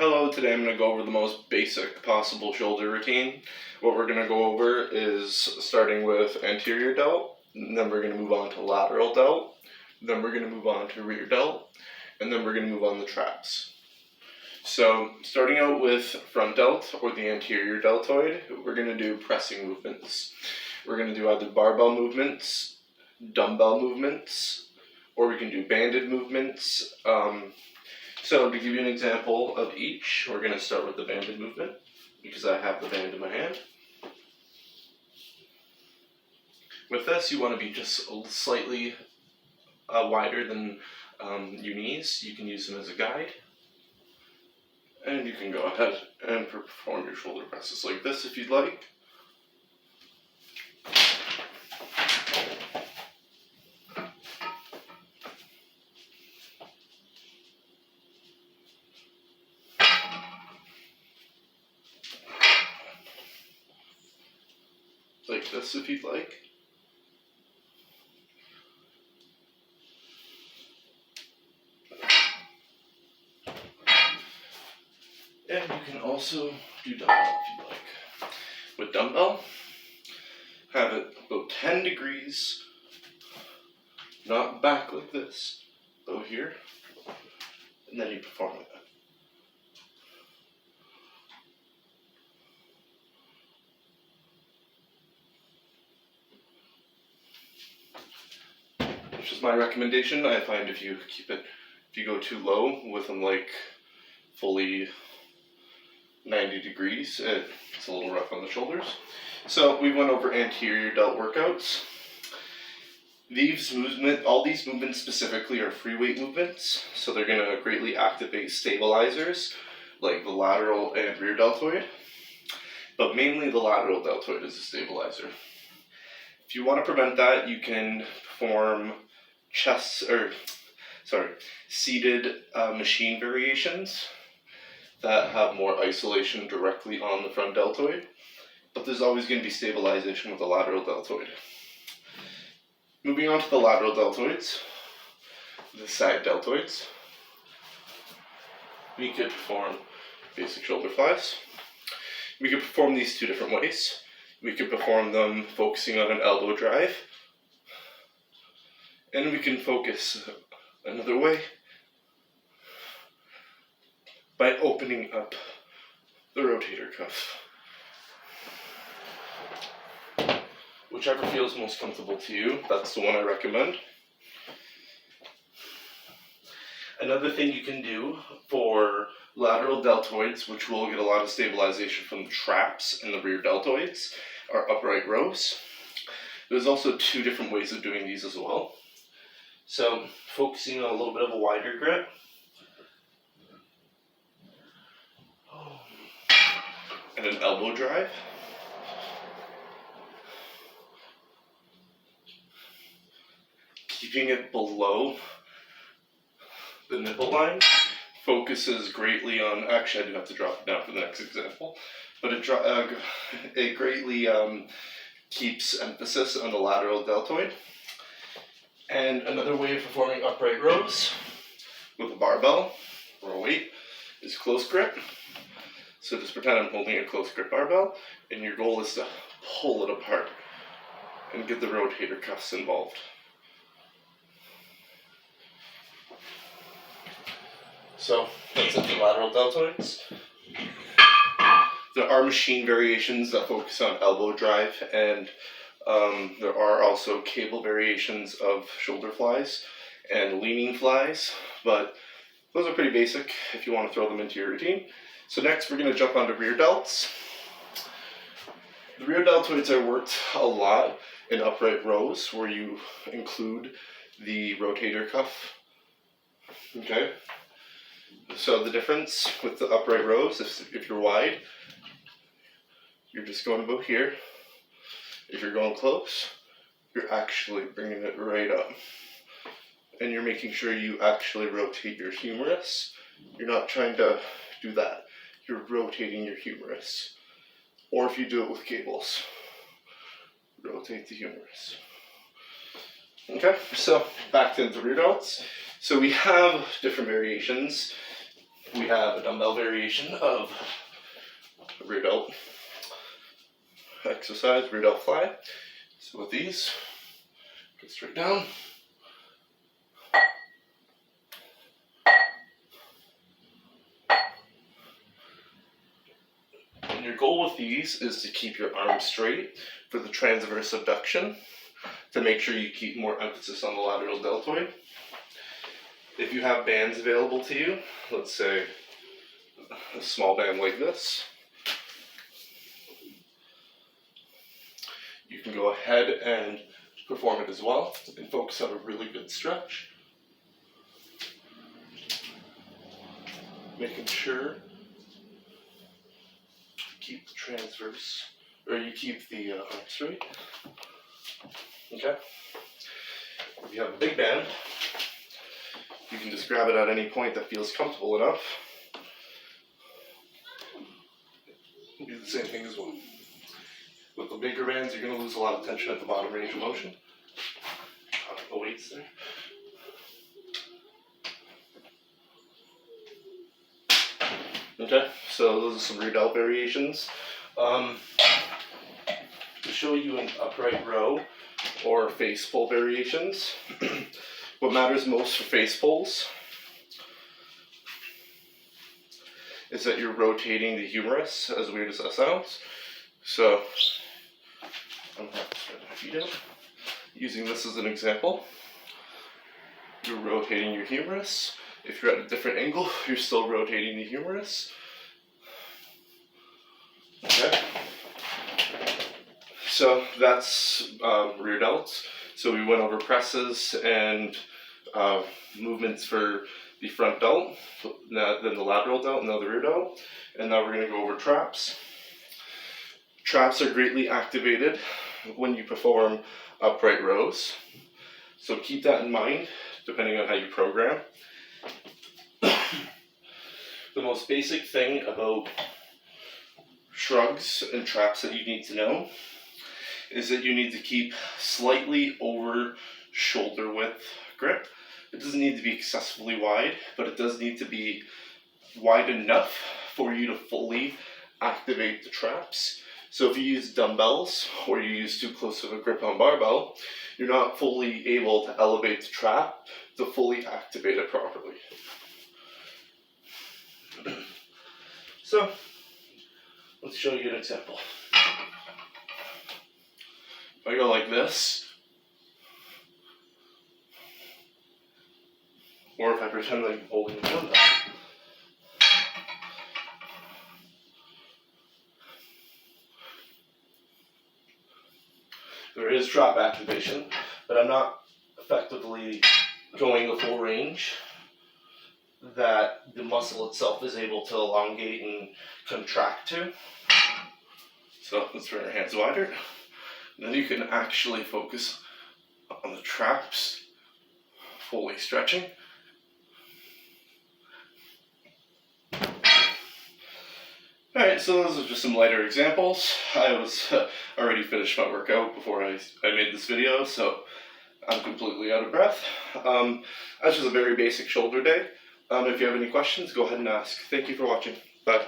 Hello, today I'm going to go over the most basic possible shoulder routine. What we're going to go over is starting with anterior delt, then we're going to move on to lateral delt, then we're going to move on to rear delt, and then we're going to move on to traps. So starting out with front delt or the anterior deltoid, we're going to do pressing movements. We're going to do either barbell movements, dumbbell movements, or we can do banded movements. So to give you an example of each, we're going to start with the banded movement because I have the band in my hand. With this, you want to be just slightly wider than your knees. You can use them as a guide. And you can go ahead and perform your shoulder presses like this if you'd like. Like this if you'd like. And you can also do dumbbell if you'd like. With dumbbell, have it about 10 degrees, not back like this, go here, and then you perform it. Which is my recommendation. I find if you go too low with them like fully 90 degrees, it's a little rough on the shoulders. So we went over anterior delt workouts. All these movements specifically are free weight movements, so they're going to greatly activate stabilizers like the lateral and rear deltoid, but mainly the lateral deltoid is a stabilizer. If you want to prevent that, you can perform seated machine variations that have more isolation directly on the front deltoid, but there's always going to be stabilization with the lateral deltoid. Moving on to the lateral deltoids, the side deltoids, we could perform basic shoulder flies. We could perform these two different ways. We could perform them focusing on an elbow drive, and we can focus another way by opening up the rotator cuff. Whichever feels most comfortable to you, that's the one I recommend. Another thing you can do for lateral deltoids, which will get a lot of stabilization from the traps and the rear deltoids, are upright rows. There's also two different ways of doing these as well. So focusing on a little bit of a wider grip. And an elbow drive. Keeping it below the nipple line focuses greatly on, actually I do have to drop it down for the next example, but it greatly keeps emphasis on the lateral deltoid. And another way of performing upright rows with a barbell or a weight is close grip. So just pretend I'm holding a close grip barbell, and your goal is to pull it apart and get the rotator cuffs involved. So that's it for lateral deltoids. There are machine variations that focus on elbow drive, and there are also cable variations of shoulder flies and leaning flies, but those are pretty basic if you want to throw them into your routine. So next we're going to jump onto rear delts. The rear deltoids are worked a lot in upright rows where you include the rotator cuff. Okay? So the difference with the upright rows, if you're wide, you're just going about here. If you're going close, you're actually bringing it right up. And you're making sure you actually rotate your humerus. You're not trying to do that. You're rotating your humerus. Or if you do it with cables, rotate the humerus. Okay, so back to the rear delts. So we have different variations. we have a dumbbell variation of rear delt exercise, rear delt fly. So with these, get straight down. And your goal with these is to keep your arms straight for the transverse abduction, to make sure you keep more emphasis on the lateral deltoid. If you have bands available to you, let's say a small band like this, you can go ahead and perform it as well and focus on a really good stretch. Making sure you keep the transverse, or you keep the arm straight. Okay? If you have a big band, you can just grab it at any point that feels comfortable enough. Do the same thing as well. With the bigger bands, you're going to lose a lot of tension at the bottom range of motion. The weights there. Okay, so those are some rear delt variations. To show you an upright row or face pull variations, what matters most for face pulls is that you're rotating the humerus, as weird as that sounds. So, I'm going to have to spread my feet out. Using this as an example, you're rotating your humerus. If you're at a different angle, you're still rotating the humerus. Okay. So that's rear delts. So we went over presses and movements for the front delt, then the lateral delt, now the rear delt, and now we're going to go over traps. Traps are greatly activated when you perform upright rows, so keep that in mind depending on how you program. The most basic thing about shrugs and traps that you need to know is that you need to keep slightly over shoulder width grip. It doesn't need to be excessively wide, but it does need to be wide enough for you to fully activate the traps. So if you use dumbbells or you use too close of a grip on barbell, you're not fully able to elevate the trap to fully activate it properly. So let's show you an example. If I go like this, or if I pretend like I'm holding the dumbbell, there is trap activation, but I'm not effectively going the full range that the muscle itself is able to elongate and contract to. So let's turn our hands wider. Then you can actually focus on the traps, fully stretching. Alright, so those are just some lighter examples. I was already finished my workout before I made this video, so I'm completely out of breath. That's just a very basic shoulder day. If you have any questions, go ahead and ask. Thank you for watching. Bye.